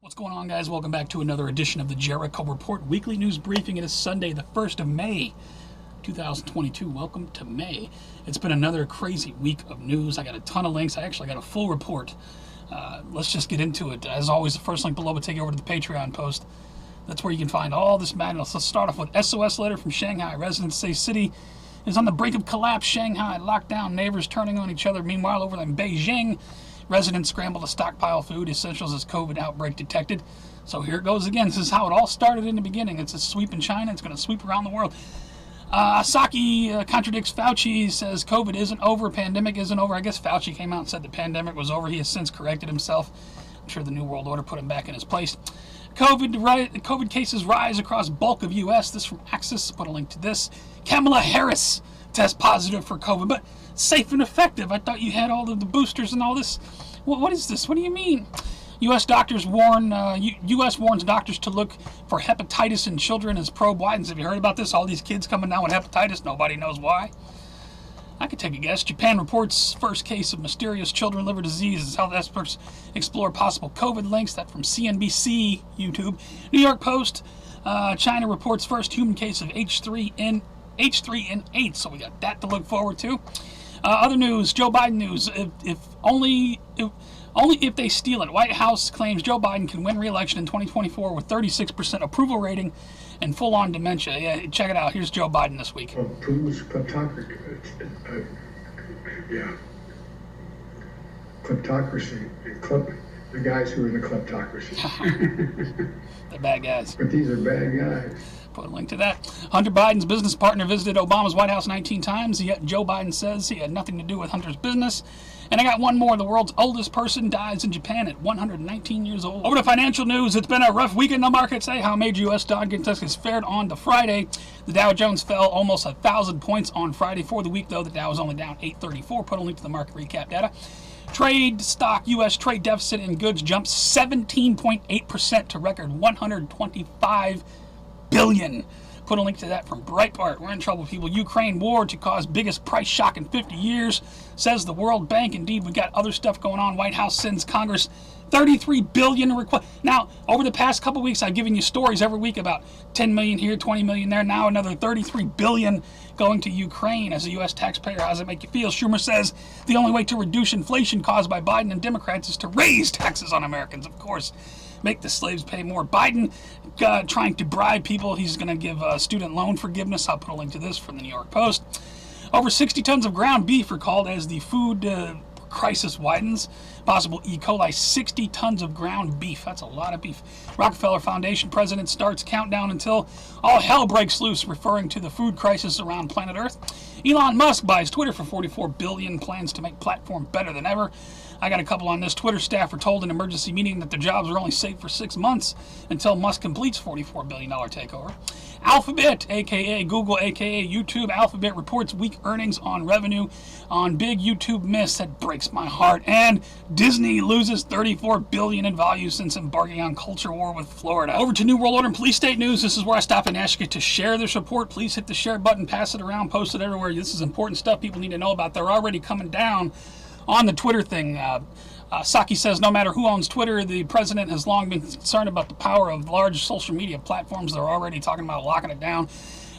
What's going on, guys? Welcome back to another edition of the Jericho Report Weekly News Briefing. It is Sunday, the 1st of May, 2022. Welcome to May. It's been another crazy week of news. I got a ton of links. I actually got a full report. Let's just get into it. As always, the first link below will take you over to the Patreon post. That's where you can find all this madness. Let's start off with SOS letter from Shanghai. Residents say city is on the brink of collapse. Shanghai lockdown, neighbors turning on each other. Meanwhile, over in Beijing, residents scramble to stockpile food essentials as COVID outbreak detected. So here it goes again. This is how it all started in the beginning. It's a sweep in China. It's going to sweep around the world. Psaki contradicts Fauci, says COVID isn't over, pandemic isn't over. I guess Fauci came out and said the pandemic was over. He has since corrected himself. I'm sure the New World Order put him back in his place. COVID cases rise across bulk of U.S. This from Axis. Put a link to this. Kamala Harris tests positive for COVID, but safe and effective. I thought you had all of the boosters and all this. What is this? What do you mean? U.S. doctors U.S. warns doctors to look for hepatitis in children as probe widens. Have you heard about this? All these kids coming down with hepatitis. Nobody knows why. I could take a guess. Japan reports first case of mysterious children liver disease as health experts explore possible COVID links. That from CNBC, YouTube. New York Post. China reports first human case of H3N8. So we got that to look forward to. Other news, Joe Biden news. Only if they steal it. White House claims Joe Biden can win re-election in 2024 with 36% approval rating and full-on dementia. Yeah, check it out. Here's Joe Biden this week. Putin's kleptocracy. Kleptocracy. The guys who are in the kleptocracy. They're bad guys. But these are bad guys. Put a link to that. Hunter Biden's business partner visited Obama's White House 19 times. Yet Joe Biden says he had nothing to do with Hunter's business. And I got one more. The world's oldest person dies in Japan at 119 years old. Over to financial news. It's been a rough week in the markets. How major U.S. stock index fared on to Friday. The Dow Jones fell almost 1,000 points on Friday. For the week, though, the Dow was only down 834. Put a link to the market recap data. Trade stock, U.S. trade deficit in goods jumped 17.8% to record $125 billion. Put a link to that from Breitbart. We're in trouble, people. Ukraine war to cause biggest price shock in 50 years, says the World Bank. Indeed, we got other stuff going on. White House sends Congress $33 billion request. Now, over the past couple weeks, I've given you stories every week about 10 million here, 20 million there. Now another 33 billion going to Ukraine. As a U.S. taxpayer, how does it make you feel? Schumer says the only way to reduce inflation caused by Biden and Democrats is to raise taxes on Americans, of course. Make the slaves pay more. Biden trying to bribe people. He's going to give student loan forgiveness. I'll put a link to this from the New York Post. Over 60 tons of ground beef recalled as the food crisis widens. Possible E. coli, 60 tons of ground beef. That's a lot of beef. Rockefeller Foundation president starts countdown until all hell breaks loose, referring to the food crisis around planet Earth. Elon Musk buys Twitter for $44 billion, plans to make platform better than ever. I got a couple on this. Twitter staff were told in an emergency meeting that their jobs are only safe for 6 months until Musk completes $44 billion takeover. Alphabet, a.k.a. Google, a.k.a. YouTube. Alphabet reports weak earnings on revenue on big YouTube miss. That breaks my heart. And Disney loses $34 billion in value since embarking on culture war with Florida. Over to New World Order and police state news. This is where I stop and ask you to share this report. Please hit the share button, pass it around, post it everywhere. This is important stuff people need to know about. They're already coming down on the Twitter thing. Psaki says no matter who owns Twitter, the president has long been concerned about the power of large social media platforms. They're already talking about locking it down.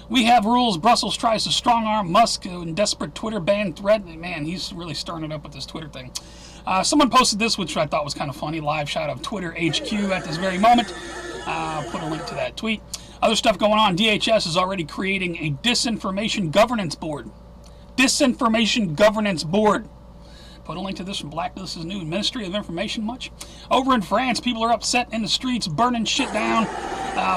We have rules. Brussels tries to strong-arm Musk in desperate Twitter ban threat. Man, he's really stirring it up with this Twitter thing. Someone posted this, which I thought was kind of funny. Live shot of Twitter HQ at this very moment. Put a link to that tweet. Other stuff going on. DHS is already creating a disinformation governance board. Disinformation governance board. Put a link to this from Blacklist is New. Ministry of Information much? Over in France, people are upset in the streets, burning shit down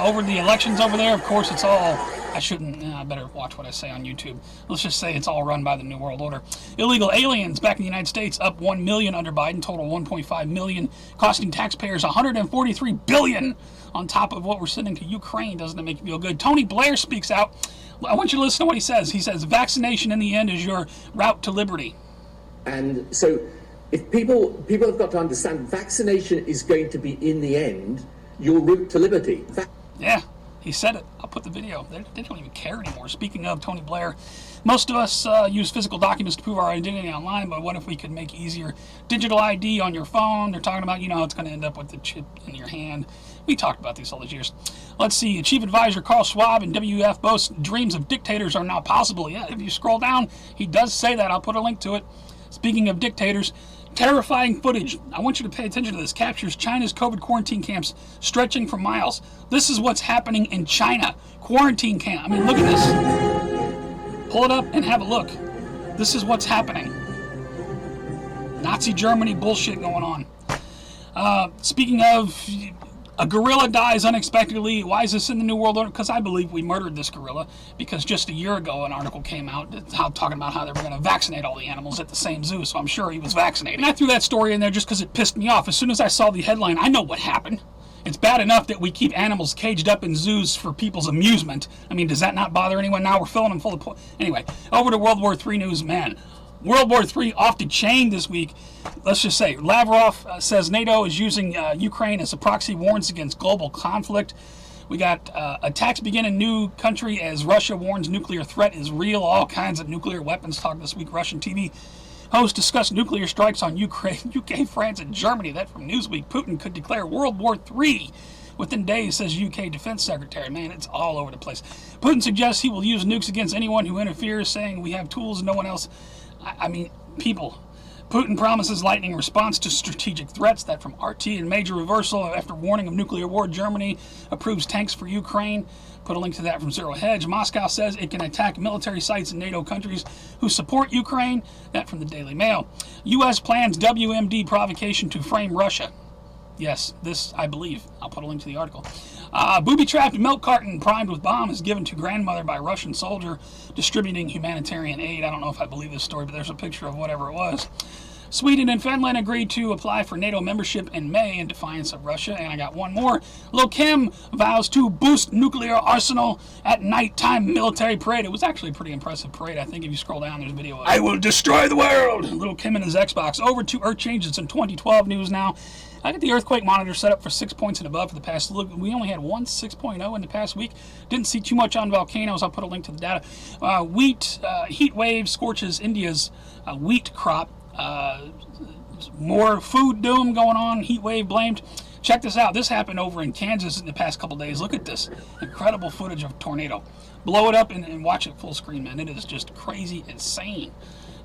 over the elections over there. Of course, it's all... I better watch what I say on YouTube. Let's just say it's all run by the New World Order. Illegal aliens back in the United States up 1 million under Biden, total 1.5 million, costing taxpayers $143 billion on top of what we're sending to Ukraine. Doesn't it make you feel good? Tony Blair speaks out. I want you to listen to what he says. He says, vaccination in the end is your route to liberty. And so if people have got to understand vaccination is going to be, in the end, your route to liberty. Yeah, He said it. I'll put the video. They don't even care anymore. Speaking of Tony Blair, most of us use physical documents to prove our identity online, but what if we could make easier digital ID on your phone? They're talking about, it's going to end up with the chip in your hand. We talked about these all these years. Let's see. Chief Advisor Carl Schwab and WEF boast dreams of dictators are now possible. Yeah, if you scroll down, he does say that. I'll put a link to it. Speaking of dictators, terrifying footage. I want you to pay attention to this. Captures China's COVID quarantine camps stretching for miles. This is what's happening in China. Quarantine camp. I mean, look at this. Pull it up and have a look. This is what's happening. Nazi Germany bullshit going on. Speaking of, a gorilla dies unexpectedly. Why is this in the New World Order? Because I believe we murdered this gorilla. Because just a year ago, an article came out talking about how they were going to vaccinate all the animals at the same zoo. So I'm sure he was vaccinated. And I threw that story in there just because it pissed me off. As soon as I saw the headline, I know what happened. It's bad enough that we keep animals caged up in zoos for people's amusement. I mean, does that not bother anyone? Now we're filling them full of... Anyway, over to World War III news, man. World War III off the chain this week. Let's just say, Lavrov says NATO is using Ukraine as a proxy, warns against global conflict. We got attacks begin in new country as Russia warns nuclear threat is real. All kinds of nuclear weapons talk this week. Russian TV host discussed nuclear strikes on Ukraine, UK, France, and Germany. That from Newsweek. Putin could declare World War III within days, says UK Defense Secretary. Man, it's all over the place. Putin suggests he will use nukes against anyone who interferes, saying we have tools no one else. I mean, people. Putin promises lightning response to strategic threats. That from RT. And major reversal after warning of nuclear war. Germany approves tanks for Ukraine. Put a link to that from Zero Hedge. Moscow says it can attack military sites in NATO countries who support Ukraine. That from the Daily Mail. U.S. plans WMD provocation to frame Russia. Yes, this I believe. I'll put a link to the article. Booby-trapped milk carton primed with bomb is given to grandmother by Russian soldier distributing humanitarian aid. I don't know if I believe this story, but there's a picture of whatever it was. Sweden and Finland agreed to apply for NATO membership in May in defiance of Russia. And I got one more. Lil Kim vows to boost nuclear arsenal at nighttime military parade. It was actually a pretty impressive parade. I think if you scroll down, there's a video of it. I will destroy the world! Lil Kim and his Xbox. Over to Earth changes in 2012 news now. I got the earthquake monitor set up for 6 points and above for the past look. We only had one 6.0 in the past week. Didn't see too much on volcanoes. I'll put a link to the data. Wheat heat wave scorches India's wheat crop. More food doom going on. Heat wave blamed. Check this out. This happened over in Kansas in the past couple days. Look at this incredible footage of a tornado. Blow it up and watch it full screen, man. It is just crazy, insane.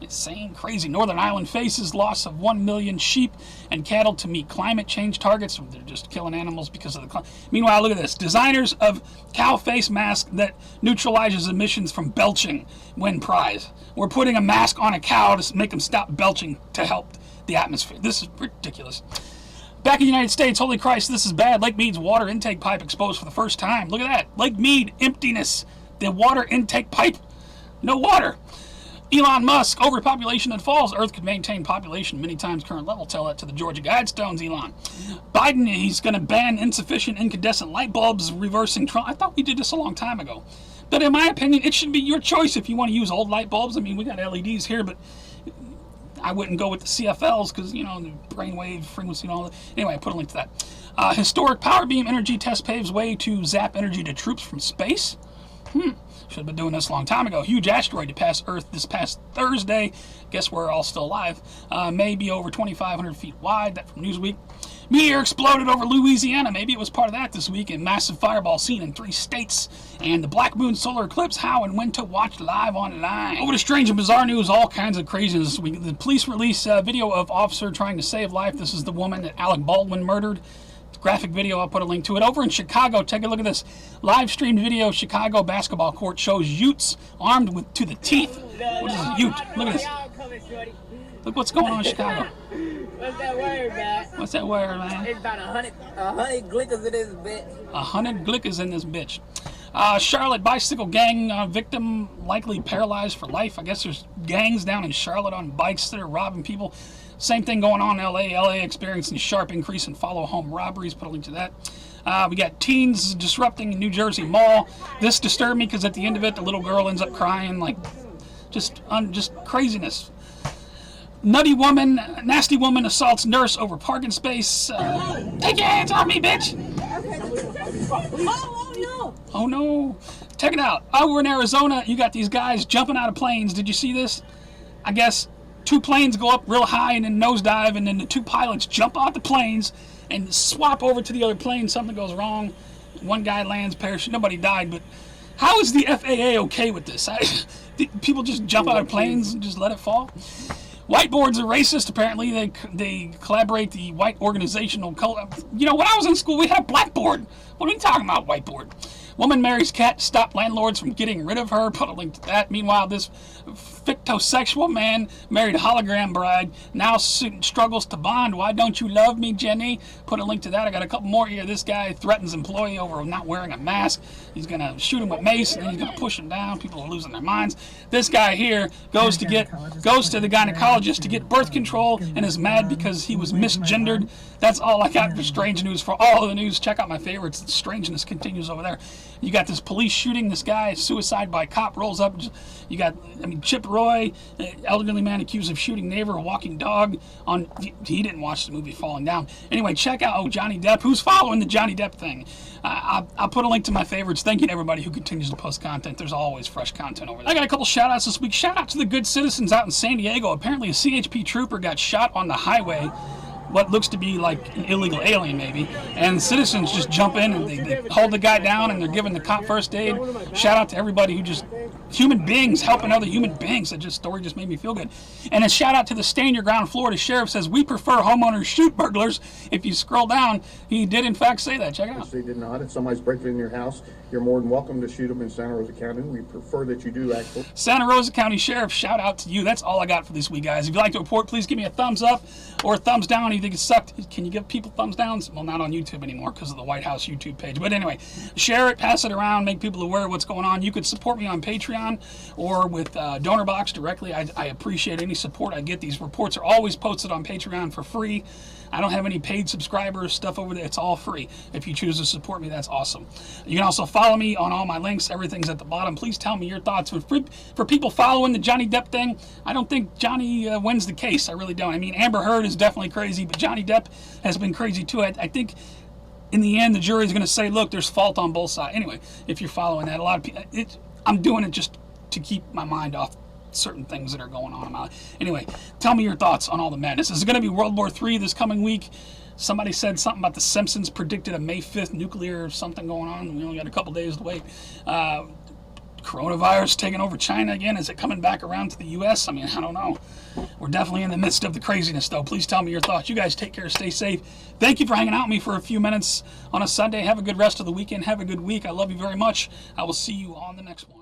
Insane, crazy. Northern Ireland faces loss of 1 million sheep and cattle to meet climate change targets. They're just killing animals because of the climate. Meanwhile, look at this. Designers of cow face mask that neutralizes emissions from belching win prize. We're putting a mask on a cow to make them stop belching to help the atmosphere. This is ridiculous. Back in the United States, holy Christ, this is bad. Lake Mead's water intake pipe exposed for the first time. Look at that. Lake Mead, emptiness. The water intake pipe, no water. Elon Musk, overpopulation that falls. Earth could maintain population many times current level. Tell that to the Georgia Guidestones, Elon. Biden, he's going to ban insufficient incandescent light bulbs, reversing Trump. I thought we did this a long time ago. But in my opinion, it should be your choice if you want to use old light bulbs. I mean, we got LEDs here, but I wouldn't go with the CFLs because, the brainwave frequency and all that. Anyway, I put a link to that. Historic power beam energy test paves way to zap energy to troops from space. Should have been doing this a long time ago. Huge asteroid to pass Earth this past Thursday. Guess we're all still alive. Maybe over 2,500 feet wide. That from Newsweek. Meteor exploded over Louisiana. Maybe it was part of that this week. And massive fireball seen in 3 states. And the black moon solar eclipse. How and when to watch live online. Over to strange and bizarre news. All kinds of craziness this week. The police release video of officer trying to save life. This is the woman that Alec Baldwin murdered. Graphic video, I'll put a link to it. Over in Chicago, take a look at this. Live streamed video, Chicago basketball court shows Utes armed to the teeth. What is a Ute? Look at this. Look what's going on in Chicago. What's that word, man? What's that word, man? It's about 100 glickers in this bitch. 100 glickers in this bitch. Charlotte bicycle gang victim likely paralyzed for life. I guess there's gangs down in Charlotte on bikes that are robbing people. Same thing going on in LA. LA experiencing sharp increase in follow-home robberies. Put a link to that. We got teens disrupting a New Jersey mall. This disturbed me because at the end of it, the little girl ends up crying. Like, just craziness. Nasty woman assaults nurse over parking space. Take your hands off me, bitch! Oh no. Check it out. Over in Arizona, you got these guys jumping out of planes. Did you see this? I guess 2 planes go up real high and then nosedive, and then the 2 pilots jump out the planes and swap over to the other plane. Something goes wrong. One guy lands, parachute. Nobody died, but how is the FAA okay with this? People just jump out of planes and just let it fall? Whiteboards are racist, apparently. They collaborate the white organizational color. You know, when I was in school, we had a blackboard. What are you talking about, whiteboard? Woman marries cat to stop landlords from getting rid of her. Put a link to that. Meanwhile, this fictosexual man married a hologram bride. Now struggles to bond. Why don't you love me, Jenny? Put a link to that. I got a couple more here. This guy threatens employee over not wearing a mask. He's going to shoot him with mace, and then he's going to push him down. People are losing their minds. This guy here goes to the gynecologist to get birth control and is mad because he was misgendered. That's all I got for strange news. For all of the news, check out my favorites. The strangeness continues over there. You got this police shooting. This guy, suicide by cop, rolls up. You got, Chip Roy, elderly man accused of shooting neighbor, a walking dog. He didn't watch the movie Falling Down. Anyway, check out Johnny Depp. Who's following the Johnny Depp thing? I'll put a link to my favorites. Thank you to everybody who continues to post content. There's always fresh content over there. I got a couple shout outs this week. Shout out to the good citizens out in San Diego. Apparently a CHP trooper got shot on the highway. What looks to be like an illegal alien, maybe, and citizens just jump in and they hold the guy down and they're giving the cop first aid. Shout out to everybody who just, human beings helping other human beings. That story just made me feel good. And a shout out to the Stand Your Ground Florida sheriff says, we prefer homeowners shoot burglars. If you scroll down, he did in fact say that. Check it out. They did not. If somebody's breaking in your house, you're more than welcome to shoot them in Santa Rosa County. We prefer that you do, actually. Santa Rosa County Sheriff, shout out to you. That's all I got for this week, guys. If you'd like to report, please give me a thumbs up or a thumbs down if you think it sucked. Can you give people thumbs downs? Well, not on YouTube anymore because of the White House YouTube page. But anyway, share it, pass it around, make people aware of what's going on. You could support me on Patreon or with DonorBox directly. I appreciate any support I get. These reports are always posted on Patreon for free. I don't have any paid subscribers, stuff over there. It's all free. If you choose to support me, that's awesome. You can also follow me on all my links. Everything's at the bottom. Please tell me your thoughts. For people following the Johnny Depp thing, I don't think Johnny wins the case. I really don't. I mean, Amber Heard is definitely crazy, but Johnny Depp has been crazy too. I think in the end, the jury is going to say, look, there's fault on both sides. Anyway, if you're following that, a lot of people, I'm doing it just to keep my mind off certain things that are going on. Anyway, tell me your thoughts on all the madness. Is it going to be World War III this coming week? Somebody said something about the Simpsons predicted a May 5th nuclear something going on. We only got a couple days to wait. Coronavirus taking over China again. Is it coming back around to the U.S.? I mean, I don't know. We're definitely in the midst of the craziness, though. Please tell me your thoughts. You guys take care. Stay safe. Thank you for hanging out with me for a few minutes on a Sunday. Have a good rest of the weekend. Have a good week. I love you very much. I will see you on the next one.